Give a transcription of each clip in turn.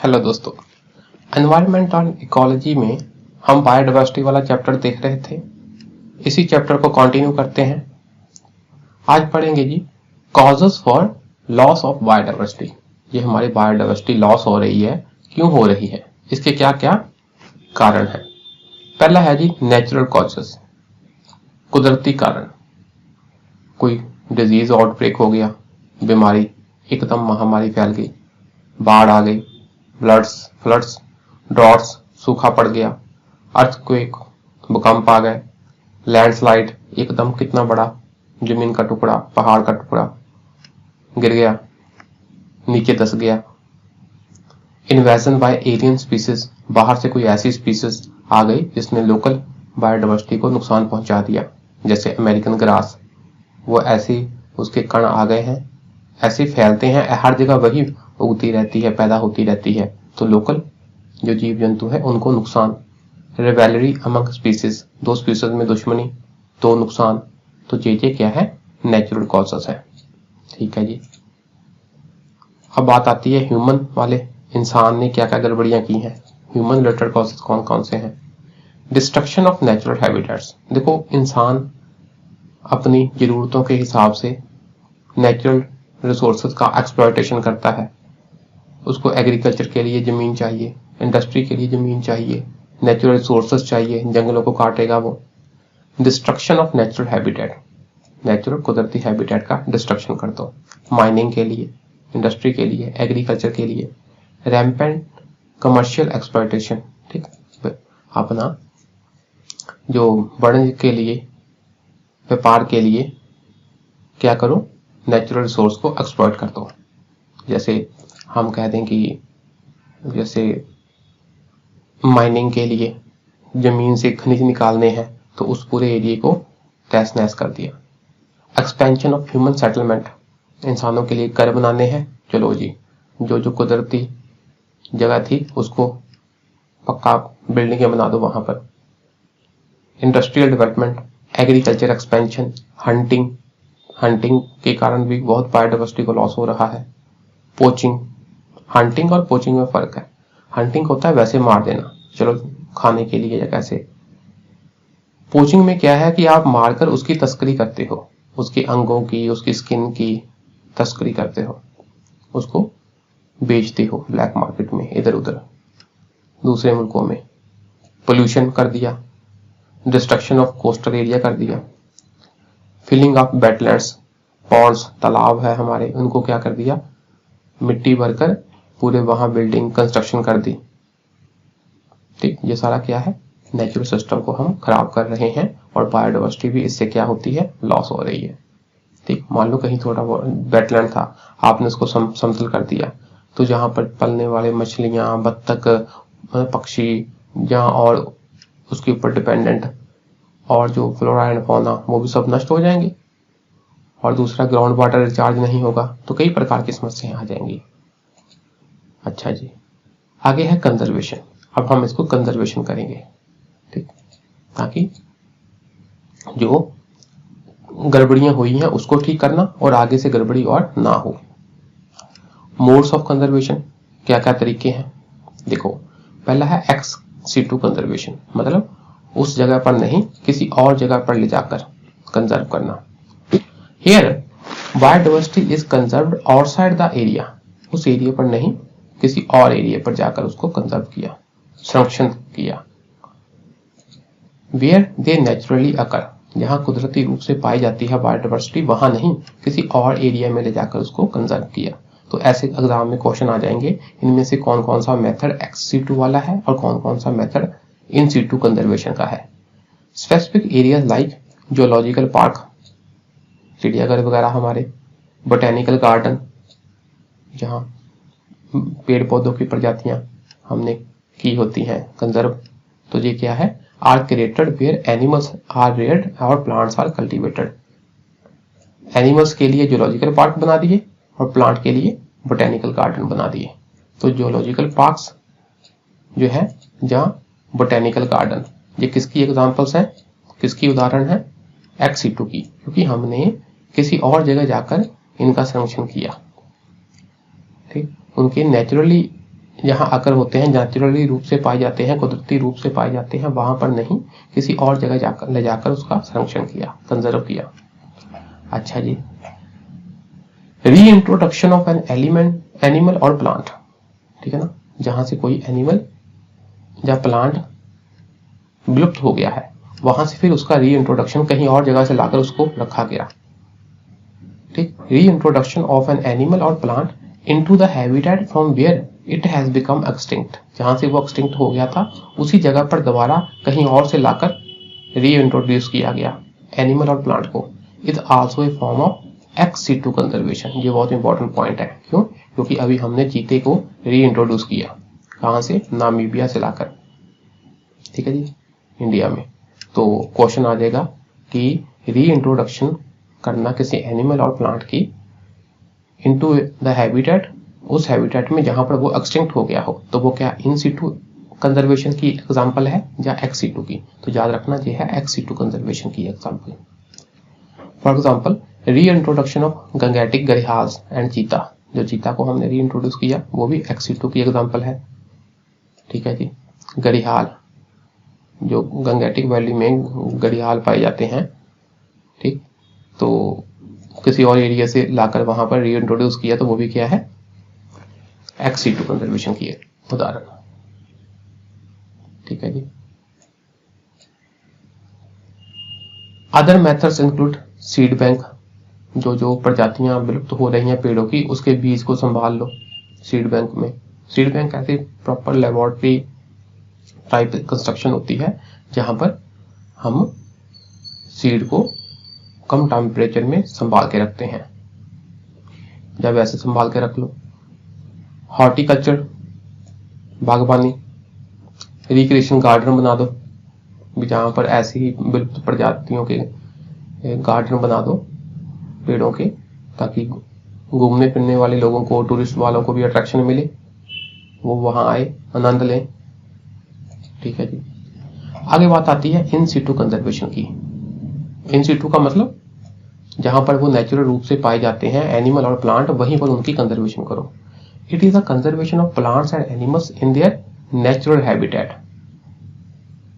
Hello दोस्तों, environment और ecology में हम बायोडाइवर्सिटी वाला चैप्टर देख रहे थे। इसी चैप्टर को कंटिन्यू करते हैं। आज पढ़ेंगे जी causes for loss of biodiversity. ये हमारी बायोडाइवर्सिटी लॉस हो रही है, क्यों हो रही है, इसके क्या क्या कारण है। पहला है जी नेचुरल कॉजेस, कुदरती कारण। कोई डिजीज आउटब्रेक हो गया, बीमारी एकदम महामारी फैल गई, बाढ़ आ गई, फ्लड्स, ड्रॉट्स, सूखा पड़ गया, अर्थक्वेक, भूकंप आ गए, लैंडस्लाइड, एकदम कितना बड़ा जमीन का टुकड़ा, पहाड़ का टुकड़ा गिर गया, नीचे धंस गया। इन्वेजन बाय एलियन स्पीसीज, बाहर से कोई ऐसी स्पीसीज आ गई जिसने लोकल बायोडाइवर्सिटी को नुकसान पहुंचा दिया, जैसे अमेरिकन ग्रास। वो ऐसे उसके कण आ गए हैं, ऐसे फैलते हैं, हर जगह वही उगती रहती है, पैदा होती रहती है, तो लोकल जो जीव जंतु है उनको नुकसान। रिवेलरी अमंग स्पीसीज, दो स्पीसीज में दुश्मनी, तो नुकसान। तो ये क्या है, नेचुरल कॉजेस है। ठीक है जी। अब बात आती है ह्यूमन वाले, इंसान ने क्या क्या गड़बड़ियां की हैं। ह्यूमन रिलेटेड कॉजेस कौन कौन से हैं। डिस्ट्रक्शन ऑफ नेचुरल हैबिटेट्स, देखो इंसान अपनी जरूरतों के हिसाब से नेचुरल रिसोर्सेज का एक्सप्लॉयटेशन करता है। उसको एग्रीकल्चर के लिए जमीन चाहिए, इंडस्ट्री के लिए जमीन चाहिए, नेचुरल रिसोर्सेज चाहिए, जंगलों को काटेगा वो। Destruction of natural habitat, natural कुदरती हैबिटेट का डिस्ट्रक्शन कर दो, माइनिंग के लिए, इंडस्ट्री के लिए, एग्रीकल्चर के लिए। रैम्पेंट कमर्शियल एक्सप्लॉयटेशन, ठीक, अपना जो बढ़ने के लिए, व्यापार के लिए क्या करो, नेचुरल रिसोर्स को एक्सप्लॉयट कर दो। जैसे हम कह दें कि जैसे माइनिंग के लिए जमीन से खनिज निकालने हैं, तो उस पूरे एरिया को तहस नहस कर दिया। एक्सपेंशन ऑफ ह्यूमन सेटलमेंट, इंसानों के लिए घर बनाने हैं, चलो जी जो जो कुदरती जगह थी उसको पक्का बिल्डिंगें बना दो वहां पर। Industrial development, agriculture expansion, hunting के कारण भी बहुत बायोडाइवर्सिटी को लॉस हो रहा है। पोचिंग, हंटिंग और पोचिंग में फर्क है। हंटिंग होता है वैसे मार देना, चलो खाने के लिए या कैसे। पोचिंग में क्या है कि आप मारकर उसकी तस्करी करते हो, उसके अंगों की, उसकी स्किन की तस्करी करते हो, उसको बेचते हो ब्लैक मार्केट में, इधर उधर दूसरे मुल्कों में। पोल्यूशन कर दिया, डिस्ट्रक्शन ऑफ कोस्टल एरिया कर दिया, फिलिंग ऑफ वेटलैंड्स, पॉन्ड्स, तालाब है हमारे, उनको क्या कर दिया, मिट्टी भरकर पूरे वहां बिल्डिंग कंस्ट्रक्शन कर दी। ठीक, ये सारा क्या है, नेचुरल सिस्टम को हम खराब कर रहे हैं, और बायोडाइवर्सिटी भी इससे क्या होती है, लॉस हो रही है। ठीक, मान लो कहीं थोड़ा वेटलैंड था, आपने उसको समतल कर दिया, तो जहां पर पलने वाले मछलियां, बत्तख, पक्षी, जहां और उसके ऊपर डिपेंडेंट और जो फ्लोरा एंड फौना, वो भी सब नष्ट हो जाएंगे। और दूसरा ग्राउंड वाटर रिचार्ज नहीं होगा, तो कई प्रकार की समस्याएं आ जाएंगी। अच्छा जी, आगे है कंजर्वेशन। अब हम इसको कंजर्वेशन करेंगे, ठीक, ताकि जो गड़बड़ियां हुई हैं उसको ठीक करना और आगे से गड़बड़ी और ना हो। मोड्स ऑफ कंजर्वेशन, क्या क्या तरीके हैं, देखो पहला है एक्स सीटू कंजर्वेशन, मतलब उस जगह पर नहीं किसी और जगह पर ले जाकर कंजर्व करना। Here biodiversity is conserved outside the area, उस एरिया पर नहीं किसी और एरिया पर जाकर उसको कंजर्व किया, संरक्षण किया। वेयर दे नेचुरली अकर, जहां कुदरती रूप से पाई जाती है बायोडाइवर्सिटी, वहां नहीं किसी और एरिया में ले जाकर उसको कंजर्व किया। तो ऐसे एग्जाम में क्वेश्चन आ जाएंगे, इनमें से कौन कौन सा मेथड एक्स सीटू वाला है और कौन कौन सा मेथड इन सीटू कंजर्वेशन का है। Specific areas like geological park, चिड़ियाघर वगैरह हमारे, बोटेनिकल गार्डन, जहां पेड़ पौधों की प्रजातियां हमने की होती हैं कंजर्व, तो ये क्या है, are created where animals are reared और प्लांट्स आर कल्टीवेटेड। एनिमल्स के लिए जियोलॉजिकल पार्क बना दिए और प्लांट के लिए बोटेनिकल गार्डन बना दिए। तो जियोलॉजिकल पार्क्स जो है, जहां बोटेनिकल गार्डन, ये किसकी एग्जांपल्स हैं, किसकी उदाहरण है, एक्स सीटू की, क्योंकि हमने किसी और जगह जाकर इनका संरक्षण किया। ठीक, उनके नेचुरली जहाँ आकर होते हैं, नेचुरली रूप से पाए जाते हैं, कुदरती रूप से पाए जाते हैं, वहां पर नहीं, किसी और जगह जाकर ले जाकर उसका संरक्षण किया, कंजर्व किया। अच्छा जी, री introduction of an element, animal और प्लांट, ठीक है ना, जहां से कोई एनिमल या प्लांट विलुप्त हो गया है, वहां से फिर उसका री इंट्रोडक्शन कहीं और जगह से लाकर उसको रखा गया। ठीक, reintroduction of an animal और plant into the habitat from where it has become extinct, जहां से वो एक्सटिंक्ट हो गया था उसी जगह पर दोबारा कहीं और से लाकर री इंट्रोड्यूस किया गया एनिमल और प्लांट को, is also a form of ex situ conservation. ये बहुत इंपॉर्टेंट पॉइंट है। क्यों? क्योंकि अभी हमने चीते को री इंट्रोड्यूस किया, कहां से? नामीबिया से लाकर, ठीक है जी, इंडिया में। तो क्वेश्चन आ जाएगा कि री इंट्रोडक्शन करना किसी एनिमल और प्लांट की इनटू द हैबिटेट, उस हैबिटेट में जहां पर वो एक्सटिंक्ट हो गया हो, तो वो क्या इन सीटू कंजर्वेशन की एग्जांपल है या एक्स सीटू की? तो याद रखना ये है एक्स सीटू कंजर्वेशन की एग्जांपल। फॉर एग्जांपल री इंट्रोडक्शन ऑफ गंगेटिक घड़ियाल एंड चीता, जो चीता को हमने री इंट्रोड्यूस किया वो भी एक्स सीटू की एग्जांपल है, ठीक है जी। घड़ियाल, जो गंगेटिक वैली में घड़ियाल पाए जाते हैं, ठीक, तो किसी और एरिया से लाकर वहां पर री इंट्रोड्यूस किया, तो वो भी क्या है? एक्स सीटू कंजर्वेशन की उदाहरण, ठीक है जी। Other methods include seed bank, जो प्रजातियां विलुप्त हो रही हैं पेड़ों की, उसके बीज को संभाल लो सीड बैंक में। सीड बैंक ऐसी प्रॉपर लेबोरेटरी टाइप कंस्ट्रक्शन होती है जहां पर हम सीड को कम टेम्परेचर में संभाल के रखते हैं, जब ऐसे संभाल के रख लो। हॉर्टिकल्चर, बागवानी, रिक्रिएशन गार्डन बना दो, जहां पर ऐसी ही विलुप्त प्रजातियों के गार्डन बना दो पेड़ों के, ताकि घूमने फिरने वाले लोगों को, टूरिस्ट वालों को भी अट्रैक्शन मिले, वो वहां आए, आनंद लें, ठीक है जी। आगे बात आती है इन सीटू कंजर्वेशन की। इन सीटू का मतलब जहां पर वो नेचुरल रूप से पाए जाते हैं एनिमल और प्लांट, वहीं पर उनकी कंजर्वेशन करो। It is the conservation of plants and animals in their natural habitat,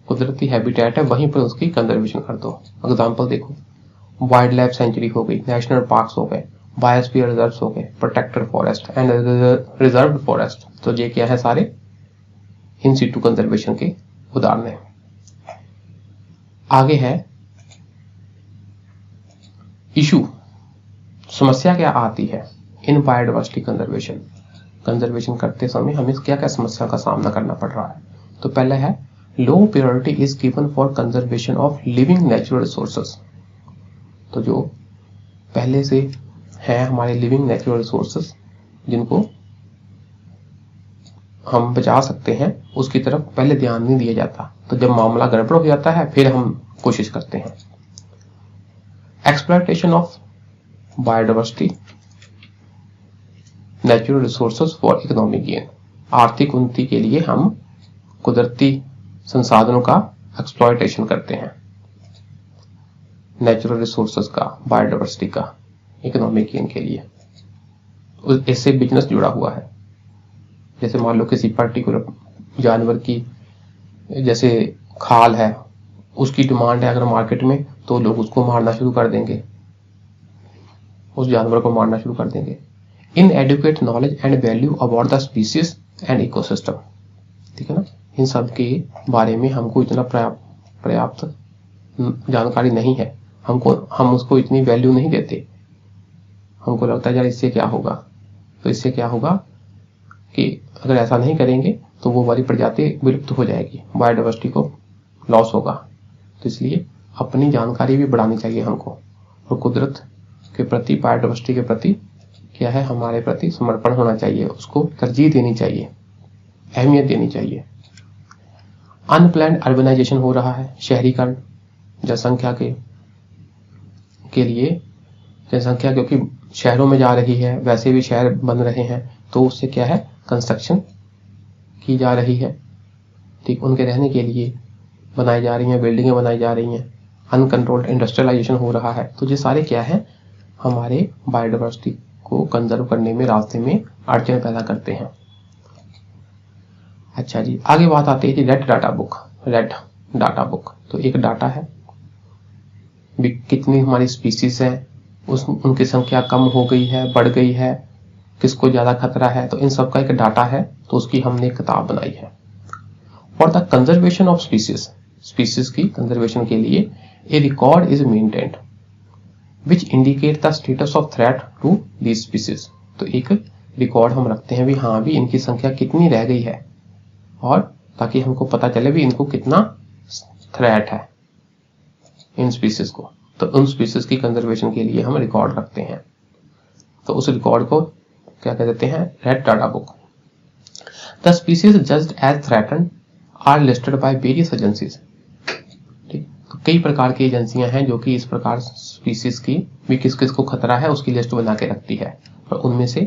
कुदरती हैबिटेट है, वहीं पर उसकी कंजर्वेशन कर दो। एग्जांपल देखो, वाइल्ड लाइफ सेंचुरी हो गई, नेशनल पार्क्स हो गए, बायोस्फीयर रिजर्व्स हो गए, protected forest and reserved forest, तो ये क्या है? सारे इन सीटू कंजर्वेशन के उदाहरण है। आगे है इशू, समस्या क्या आती है इन बायोडायवर्सिटी कंजर्वेशन, कंजर्वेशन करते समय हमें क्या क्या समस्या का सामना करना पड़ रहा है? तो पहले है low priority is given for conservation of living natural resources, तो जो पहले से है हमारे लिविंग नेचुरल रिसोर्सेस जिनको हम बचा सकते हैं, उसकी तरफ पहले ध्यान नहीं दिया जाता, तो जब मामला गड़बड़ हो जाता है फिर हम कोशिश करते हैं। Exploitation of biodiversity natural resources for economic gain, आर्थिक उन्नति के लिए हम कुदरती संसाधनों का एक्सप्लॉयटेशन करते हैं, नेचुरल रिसोर्सेज का, बायोडायवर्सिटी का, इकोनॉमिक गेन के लिए। इससे बिजनेस जुड़ा हुआ है। जैसे मान लो किसी पर्टिकुलर जानवर की जैसे खाल है, उसकी डिमांड है अगर मार्केट में, तो लोग उसको मारना शुरू कर देंगे, उस जानवर को मारना शुरू कर देंगे। Inadequate knowledge and value about the species and ecosystem, ठीक है ना, इन सब के बारे में हमको इतना पर्याप्त जानकारी नहीं है, हम उसको इतनी वैल्यू नहीं देते। हमको लगता है यार इससे क्या होगा, तो इससे क्या होगा कि अगर ऐसा नहीं करेंगे तो वो वाली प्रजाति विलुप्त हो जाएगी, बायोडायवर्सिटी को लॉस होगा। तो इसलिए अपनी जानकारी भी बढ़ानी चाहिए हमको, और कुदरत के प्रति, बायोडायवर्सिटी के प्रति क्या है, हमारे प्रति समर्पण होना चाहिए, उसको तरजीह देनी चाहिए, अहमियत देनी चाहिए। अनप्लान्ड अर्बनाइजेशन हो रहा है, शहरीकरण, जनसंख्या के लिए जनसंख्या क्योंकि शहरों में जा रही है, वैसे भी शहर बन रहे हैं, तो उससे क्या है, कंस्ट्रक्शन की जा रही है, ठीक, उनके रहने के लिए बनाई जा रही हैं, बिल्डिंगें बनाई जा रही हैं। अनकंट्रोल्ड इंडस्ट्रियलाइजेशन हो रहा है, तो ये सारे क्या है, हमारे बायोडायवर्सिटी को कंजर्व करने में रास्ते में अड़चन पैदा करते हैं। अच्छा जी, आगे बात आती है जी red data book. Red data book तो एक डाटा है, कितनी हमारी स्पीसीज है, उनकी संख्या कम हो गई है, बढ़ गई है, किसको ज्यादा खतरा है, तो इन सब का एक डाटा है, तो उसकी हमने एक किताब बनाई है। For the conservation of species, species की कंजर्वेशन के लिए a record is maintained which indicate the status of threat to these species. तो एक रिकॉर्ड हम रखते हैं भी हाँ भी इनकी संख्या कितनी रह गई है, और ताकि हमको पता चले भी इनको कितना थ्रेट है इन स्पीसीज को। तो उन स्पीसीज की कंजर्वेशन के लिए हम रिकॉर्ड रखते हैं, तो उस रिकॉर्ड को क्या कह देते हैं, red data book. The species judged as threatened are listed by various agencies. ठीक, तो कई प्रकार की एजेंसियां हैं जो कि इस प्रकार स्पीसीज की भी किस किस को खतरा है उसकी लिस्ट बना के रखती है, और उनमें से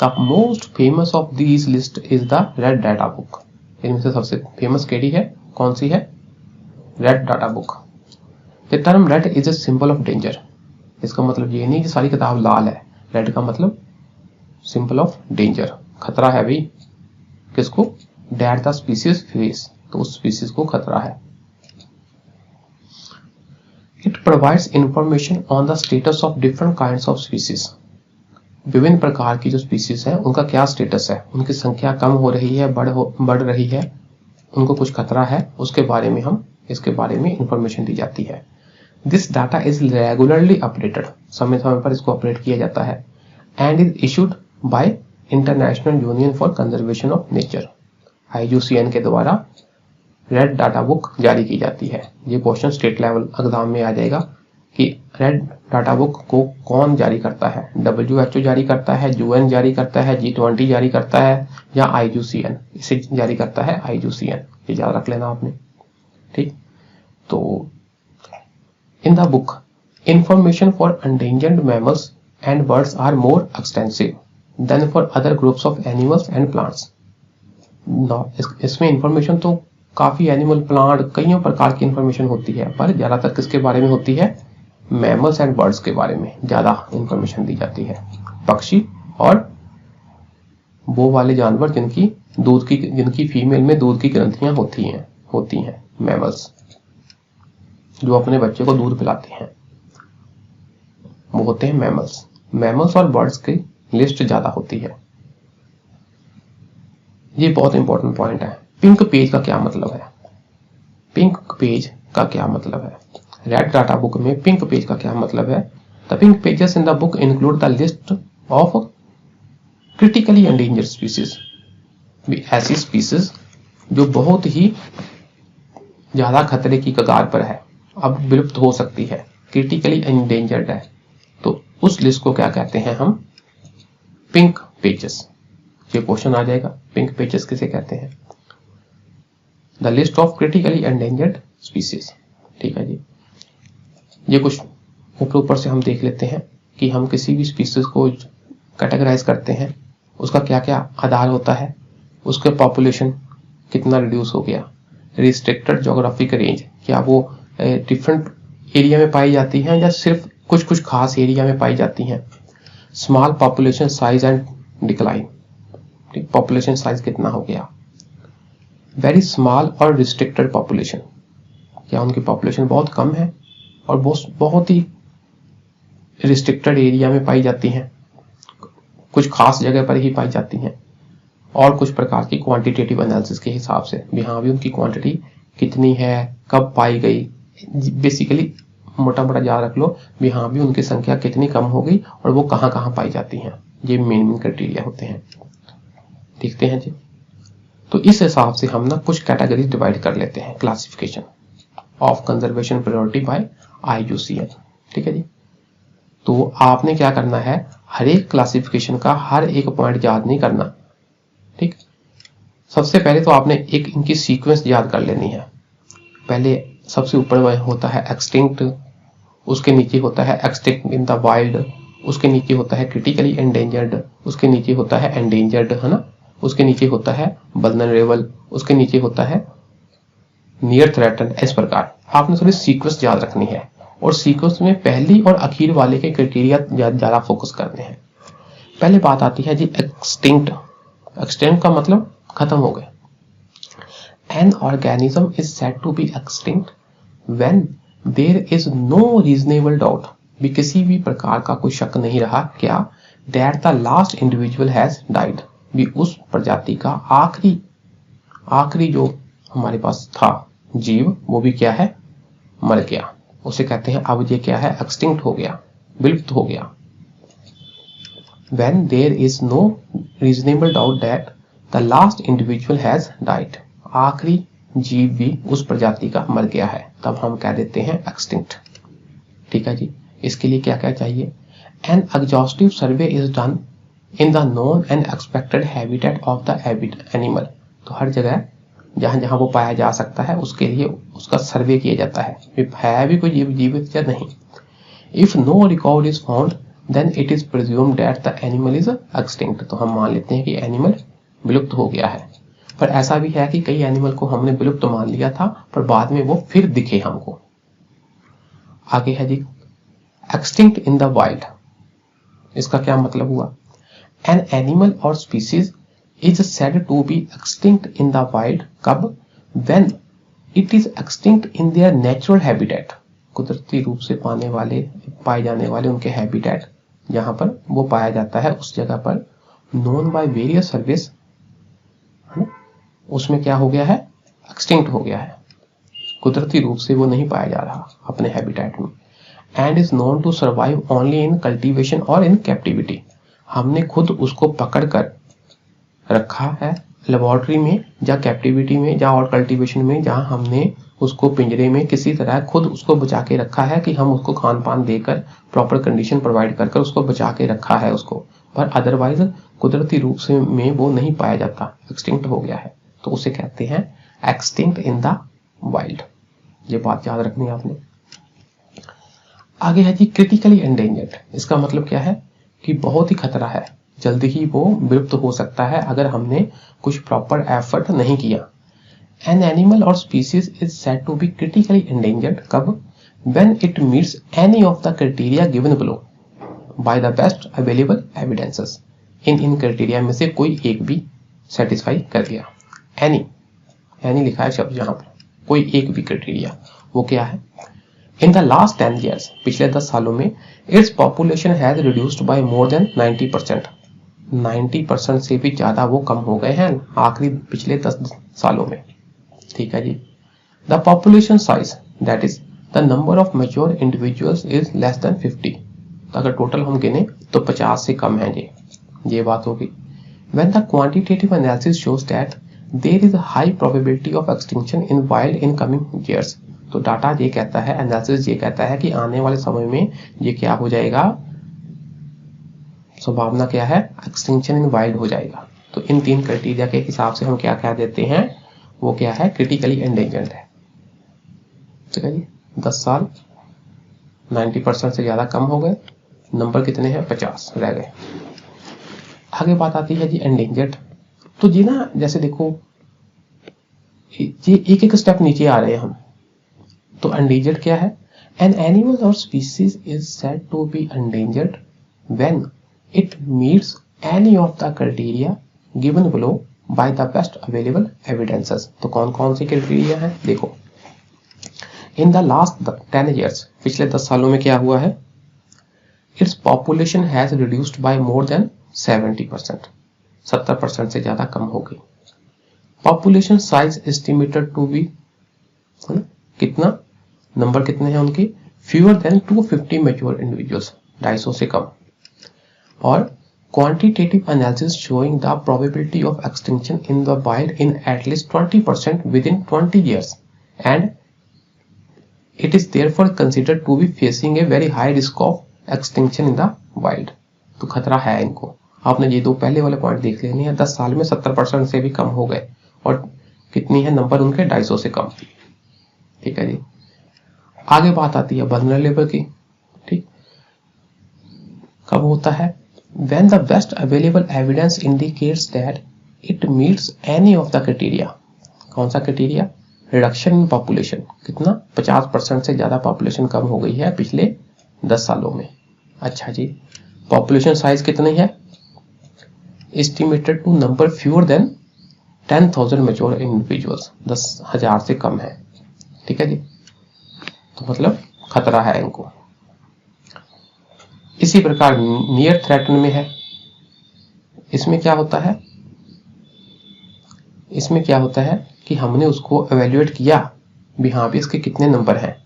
the most famous of these list is the red data book. इनमें से सबसे फेमस केडी है, कौन सी है, red data book. The term red is a symbol of danger. इसका मतलब ये नहीं कि सारी किताब लाल है, रेड का मतलब सिंबल ऑफ डेंजर, खतरा है भाई, किसको, दैट द स्पीसीज फेस, तो उस स्पीसीज को खतरा है। It provides information on the status of different kinds of species. विभिन्न प्रकार की जो स्पीसीज है उनका क्या स्टेटस है, उनकी संख्या कम हो रही है, बढ़ रही है, उनको कुछ खतरा है, उसके बारे में हम इसके बारे में इंफॉर्मेशन दी जाती है। This data is regularly updated, समय समय पर इसको अपडेट किया जाता है, and is issued by international union for conservation of nature, IUCN के द्वारा रेड डाटा बुक जारी की जाती है। ये क्वेश्चन स्टेट लेवल एग्जाम में आ जाएगा कि रेड डाटा बुक को कौन जारी करता है, WHO जारी करता है, UN जारी करता है, G20 जारी करता है, या IUCN, इसे जारी करता है IUCN, ये याद रख लेना आपने। ठीक, तो in the book information for endangered mammals and birds are more extensive than for other groups of animals and plants. इसमें इंफॉर्मेशन तो काफी एनिमल, प्लांट, कईयों प्रकार की इंफॉर्मेशन होती है, पर ज्यादातर किसके बारे में होती है, मैमल्स एंड बर्ड्स के बारे में ज्यादा इंफॉर्मेशन दी जाती है। पक्षी और वो वाले जानवर जिनकी फीमेल में दूध की ग्रंथियां होती हैं, मैमल्स, जो अपने बच्चे को दूध पिलाते हैं, वो होते हैं मैमल्स। मैमल्स और बर्ड्स की लिस्ट ज्यादा होती है। ये बहुत इंपॉर्टेंट पॉइंट है। पिंक पेज का क्या मतलब है, पिंक पेज का क्या मतलब है, रेड डाटा बुक में पिंक पेज का क्या मतलब है। The pink pages in the book include the list of critically endangered species, ऐसी स्पीसीज जो बहुत ही ज्यादा खतरे की कगार पर है, अब विलुप्त हो सकती है, क्रिटिकली एंडेंजर्ड है, तो उस लिस्ट को क्या कहते हैं हम, पिंक पेजेस। ये क्वेश्चन आ जाएगा, पिंक पेजेस किसे कहते हैं, the list of critically endangered species. ठीक है जी, ये कुछ ऊपर से हम देख लेते हैं कि हम किसी भी स्पीसीज को कैटेगराइज करते हैं, उसका क्या क्या आधार होता है, उसके पॉपुलेशन कितना रिड्यूस हो गया, रिस्ट्रिक्टेड ज्योग्राफिक रेंज, क्या वो डिफरेंट एरिया में पाई जाती हैं या सिर्फ कुछ कुछ खास एरिया में पाई जाती हैं, small population size and decline, population size कितना हो गया, वेरी स्मॉल और रिस्ट्रिक्टेड पॉपुलेशन, क्या उनकी पॉपुलेशन बहुत कम है और बहुत ही रिस्ट्रिक्टेड एरिया में पाई जाती हैं, कुछ खास जगह पर ही पाई जाती हैं, और कुछ प्रकार की क्वांटिटेटिव एनालिसिस के हिसाब से भी हाँ भी उनकी क्वांटिटी कितनी है, कब पाई गई, बेसिकली मोटा मोटा याद रख लो भी हाँ भी उनकी संख्या कितनी कम हो गई और वो कहाँ कहाँ पाई जाती हैं, ये मेन क्राइटेरिया होते हैं। देखते हैं जी, तो इस हिसाब से हम ना कुछ कैटेगरी डिवाइड कर लेते हैं, classification of conservation priority by IUCN। ठीक है जी, तो आपने क्या करना है, हर एक क्लासिफिकेशन का हर एक पॉइंट याद नहीं करना। ठीक, सबसे पहले तो आपने एक इनकी सीक्वेंस याद कर लेनी है। पहले सबसे ऊपर होता है एक्सटिंक्ट, उसके नीचे होता है एक्सटिंक्ट इन द वाइल्ड, उसके नीचे होता है क्रिटिकली एंडेंजर्ड, उसके नीचे होता है एंडेंजर्ड, है ना, उसके नीचे होता है वल्नरेबल, उसके नीचे होता है नियर थ्रेटन। इस प्रकार आपने थोड़ी सीक्वेंस याद रखनी है, और सीक्वेंस में पहली और आखिर वाले के क्राइटेरिया ज्यादा फोकस करने हैं। पहले बात आती है जी एक्सटिंक्ट। एक्सटिंक्ट का मतलब खत्म हो गए, an organism is said to be extinct when there is no reasonable doubt, भी किसी भी प्रकार का कोई शक नहीं रहा क्या, that the last individual has died, भी उस प्रजाति का आखिरी जो हमारे पास था जीव वो भी क्या है, मर गया। उसे कहते हैं अब ये क्या है, एक्सटिंक्ट हो गया, विलुप्त हो गया। When there is no reasonable doubt that the last individual has died, आखिरी जीव भी उस प्रजाति का मर गया है, तब हम कह देते हैं एक्सटिंक्ट। ठीक है जी। इसके लिए क्या क्या चाहिए, N exhaustive survey is done in the known and expected habitat of the animal, तो हर जगह जहां जहां वो पाया जा सकता है उसके लिए उसका सर्वे किया जाता है भी कोई जीव जीवित या नहीं। If no record is found then it is presumed that the animal is extinct, तो हम मान लेते हैं कि एनिमल विलुप्त हो गया है। पर ऐसा भी है कि कई एनिमल को हमने विलुप्त मान लिया था पर बाद में वो फिर दिखे हमको। आगे है जी एक्सटिंक्ट इन द वाइल्ड, इसका क्या मतलब हुआ, एन एनिमल और species is said to be extinct in the wild कब, when it is extinct in their natural habitat, कुदरती रूप से पाए जाने वाले उनके हैबिटेट जहां पर वो पाया जाता है उस जगह पर, नोन बाय वेरियस सर्विस, उसमें क्या हो गया है, एक्सटिंक्ट हो गया है, कुदरती रूप से वो नहीं पाया जा रहा अपने हैबिटेट में। And is known to survive only in cultivation और इन कैप्टिविटी, हमने खुद उसको पकड़ कर रखा है लेबोरेटरी में या कैप्टिविटी में या और कल्टीवेशन में, जहां हमने उसको पिंजरे में किसी तरह खुद उसको बचा के रखा है कि हम उसको खान पान देकर प्रॉपर कंडीशन प्रोवाइड कर उसको बचा के रखा है उसको, पर अदरवाइज कुदरती रूप से में वो नहीं पाया जाता, एक्सटिंक्ट हो गया है, तो उसे कहते हैं एक्सटिंक्ट इन द वाइल्ड। ये बात याद रखनी है आपने। आगे है जी क्रिटिकली एंडेंजर्ड, इसका मतलब क्या है कि बहुत ही खतरा है, जल्दी ही वो विलुप्त हो सकता है अगर हमने कुछ प्रॉपर एफर्ट नहीं किया। An animal or species is said to be critically endangered कब, when it meets any of the criteria given below by the best available evidences, in criteria में से कोई एक भी सेटिस्फाई कर गया। एनी लिखा है शब्द यहाँ पर, कोई एक भी क्राइटेरिया, वो क्या है, इन द लास्ट 10 years, पिछले 10 सालों में it's population has reduced by more then 90%, 90% से भी ज्यादा वो कम हो गए हैं आखिरी पिछले 10 सालों में। ठीक है जी। The population size that is the number of mature individuals is less than 50, अगर टोटल हम गिने तो 50 से कम है ये बात होगी। When the quantitative analysis shows that there is a high probability of extinction in wild in coming years, तो डाटा ये कहता है, एनालिसिस ये कहता है कि आने वाले समय में ये क्या हो जाएगा, संभावना क्या है, एक्सटिंक्शन इन वाइल्ड हो जाएगा। तो इन 3 क्राइटेरिया के हिसाब से हम क्या कह देते हैं, वो क्या है, क्रिटिकली एंडेंजर्ड है। ठीक है जी। 10 साल 90% से ज्यादा कम हो गए, नंबर कितने हैं, 50 रह गए। आगे बात आती है जी एंडेंजर्ड, तो जी ना जैसे देखो ये एक एक स्टेप नीचे आ रहे हैं हम, तो एंडेंजर्ड क्या है, एन एनिमल और species is said to be endangered when it meets any of the criteria given below by the best available evidences, तो कौन कौन से क्राइटेरिया है, देखो इन द लास्ट 10 years, पिछले 10 सालों में क्या हुआ है, its population has reduced by more than 70%, 70% से ज्यादा कम हो गई। Population size estimated to be, कितना नंबर कितने हैं उनके, फ्यूअर देन 250 मैच्योर इंडिविजुअल्स, 250 से कम। और quantitative analysis showing the probability of extinction in the wild in at least 20% within 20 years, and it is therefore considered to be facing a very high risk of extinction in the wild, तो खतरा है इनको। आपने ये 2 पहले वाले point देख लेने हैं, 10 साल में 70% से भी कम हो गए, और कितनी है नंबर उनके, 250 से कम। ठीक है जी। आगे बात आती है वल्नरेबल की, ठीक, कब होता है, when the best available evidence indicates that it meets any of the criteria, कौन सा क्राइटेरिया, रिडक्शन इन पॉपुलेशन, कितना, 50% से ज्यादा पॉपुलेशन कम हो गई है पिछले 10 सालों में। अच्छा जी, पॉपुलेशन साइज कितनी है, estimated to number fewer than 10,000 mature individuals, 10,000 से कम है, ठीक है जी, तो मतलब खतरा है इनको। इसी प्रकार नियर थ्रेटन में है, इसमें क्या होता है कि हमने उसको एवेल्युएट किया भी, हाँ भी इसके कितने नंबर हैं,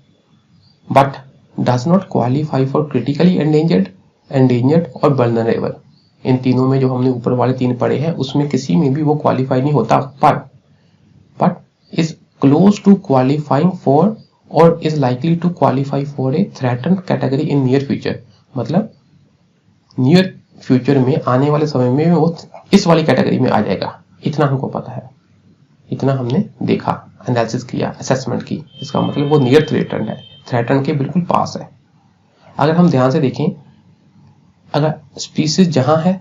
but does not qualify for critically endangered और वल्नरेबल। इन तीनों में जो हमने ऊपर वाले 3 पढ़े हैं उसमें किसी में भी वो क्वालिफाई नहीं होता, but is close to qualifying for or is likely to qualify for a threatened category in near future. मतलब नियर फ्यूचर में, आने वाले समय में वो इस वाली कैटेगरी में आ जाएगा, इतना हमको पता है, इतना हमने देखा, एनालिसिस किया, असेसमेंट की। इसका मतलब वो नियर थ्रेटन्ड है, थ्रेटन्ड के बिल्कुल पास है। अगर हम ध्यान से देखें, अगर स्पीसीज जहां है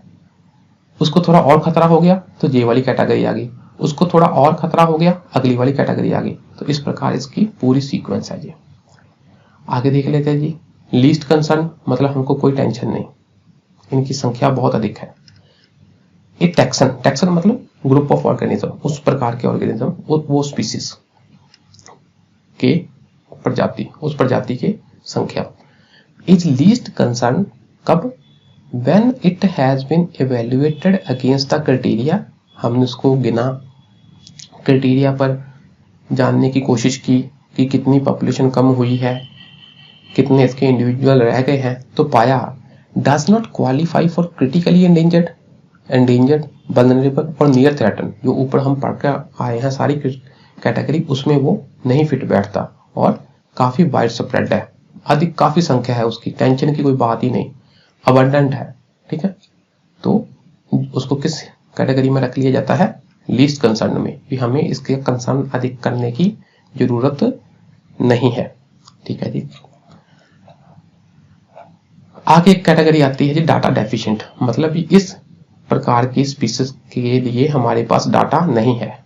उसको थोड़ा और खतरा हो गया तो ये वाली कैटेगरी आ गई, उसको थोड़ा और खतरा हो गया अगली वाली कैटेगरी आ गई। तो इस प्रकार इसकी पूरी सीक्वेंस है जी। आगे देख लेते हैं जी। लीस्ट कंसर्न मतलब हमको कोई टेंशन नहीं, इनकी संख्या बहुत अधिक है। ये टैक्सन मतलब ग्रुप ऑफ ऑर्गेनिज्म, उस प्रकार के ऑर्गेनिज्म, वो स्पीसीज के प्रजाति, उस प्रजाति के संख्या। इज लीस्ट कंसर्न कब? When it has been evaluated against the criteria, हमने उसको गिना, क्राइटेरिया पर जानने की कोशिश की कि कितनी पॉपुलेशन कम हुई है, कितने इसके इंडिविजुअल रह गए हैं, तो पाया does not qualify for critically endangered, vulnerable और नियर थ्रेटन, जो ऊपर हम पढ़ कर आए हैं सारी कैटेगरी, उसमें वो नहीं फिट बैठता और काफी वाइड स्प्रेड है, अधिक काफी संख्या है उसकी, टेंशन की कोई बात ही नहीं, अबंडेंट है, ठीक है। तो उसको किस कैटेगरी में रख लिया जाता है? लीस्ट कंसर्न में, भी हमें इसके कंसर्न अधिक करने की जरूरत नहीं है, ठीक है जी। आगे एक कैटेगरी आती है जी डाटा डेफिशिएंट, मतलब इस प्रकार की स्पीसीज के लिए हमारे पास डाटा नहीं है।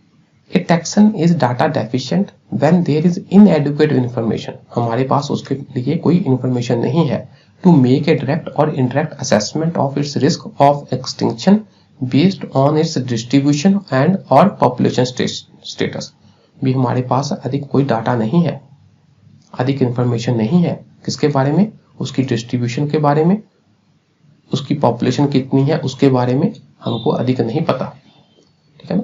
A taxon is data deficient when there is inadequate information, हमारे पास उसके लिए कोई इंफॉर्मेशन नहीं है to make a direct or indirect assessment of its risk of extinction based on its distribution and or population status। भी हमारे पास अधिक कोई डाटा नहीं है, अधिक इंफॉर्मेशन नहीं है, किसके बारे में? उसकी डिस्ट्रीब्यूशन के बारे में, उसकी पॉपुलेशन कितनी है उसके बारे में हमको अधिक नहीं पता, ठीक है ना।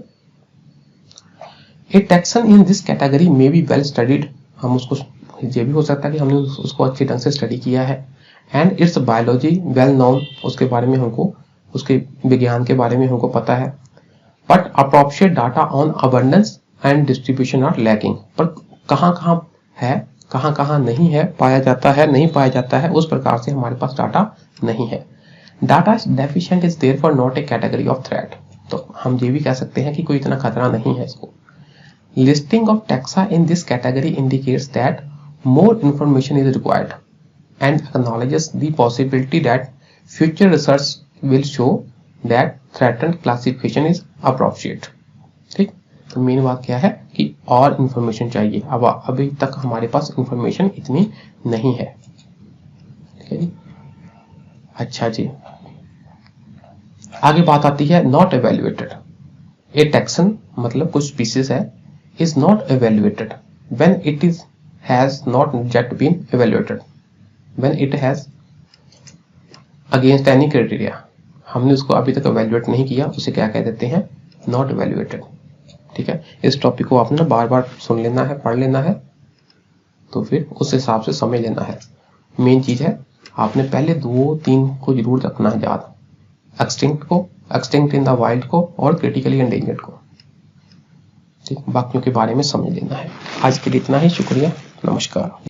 ए टैक्सन इन दिस कैटेगरी में बी वेल स्टडीड, हम उसको, ये भी हो सकता है कि हमने उसको अच्छी ढंग से स्टडी किया है, and it's biology well known, उसके बारे में हमको, उसके विज्ञान के बारे में हमको पता है, but appropriate data on abundance and distribution are lacking, पर कहाँ है, कहाँ नहीं है, पाया जाता है, नहीं पाया जाता है, उस प्रकार से हमारे पास डाटा नहीं है। Data deficient is therefore not A category of threat, तो हम ये भी कह सकते हैं कि कोई इतना खतरा नहीं है इसको। Listing of taxa in this category indicates that more information is required and acknowledges the possibility that future research will show that threatened classification is appropriate। ठीक, तो मेन बात क्या है कि और इंफॉर्मेशन चाहिए, अब अभी तक हमारे पास इंफॉर्मेशन इतनी नहीं है, ठीक है जी। अच्छा जी, आगे बात आती है नॉट एवेल्युएटेड। ए टैक्सन मतलब कुछ स्पीसीज है, is not evaluated when it is has not yet been evaluated, when it has against any criteria, हमने उसको अभी तक evaluate नहीं किया, उसे क्या कह देते हैं? not evaluated, ठीक है। इस टॉपिक को आपने बार बार सुन लेना है, पढ़ लेना है, तो फिर उस हिसाब से समझ लेना है। मेन चीज है आपने पहले 2-3 को जरूर रखना है याद, एक्सटिंक्ट इन द वाइल्ड को और क्रिटिकली एंडेंजर्ड को, ठीक। बाकियों के बारे में समझ लेना है। आज के लिए इतना ही, शुक्रिया, नमस्कार।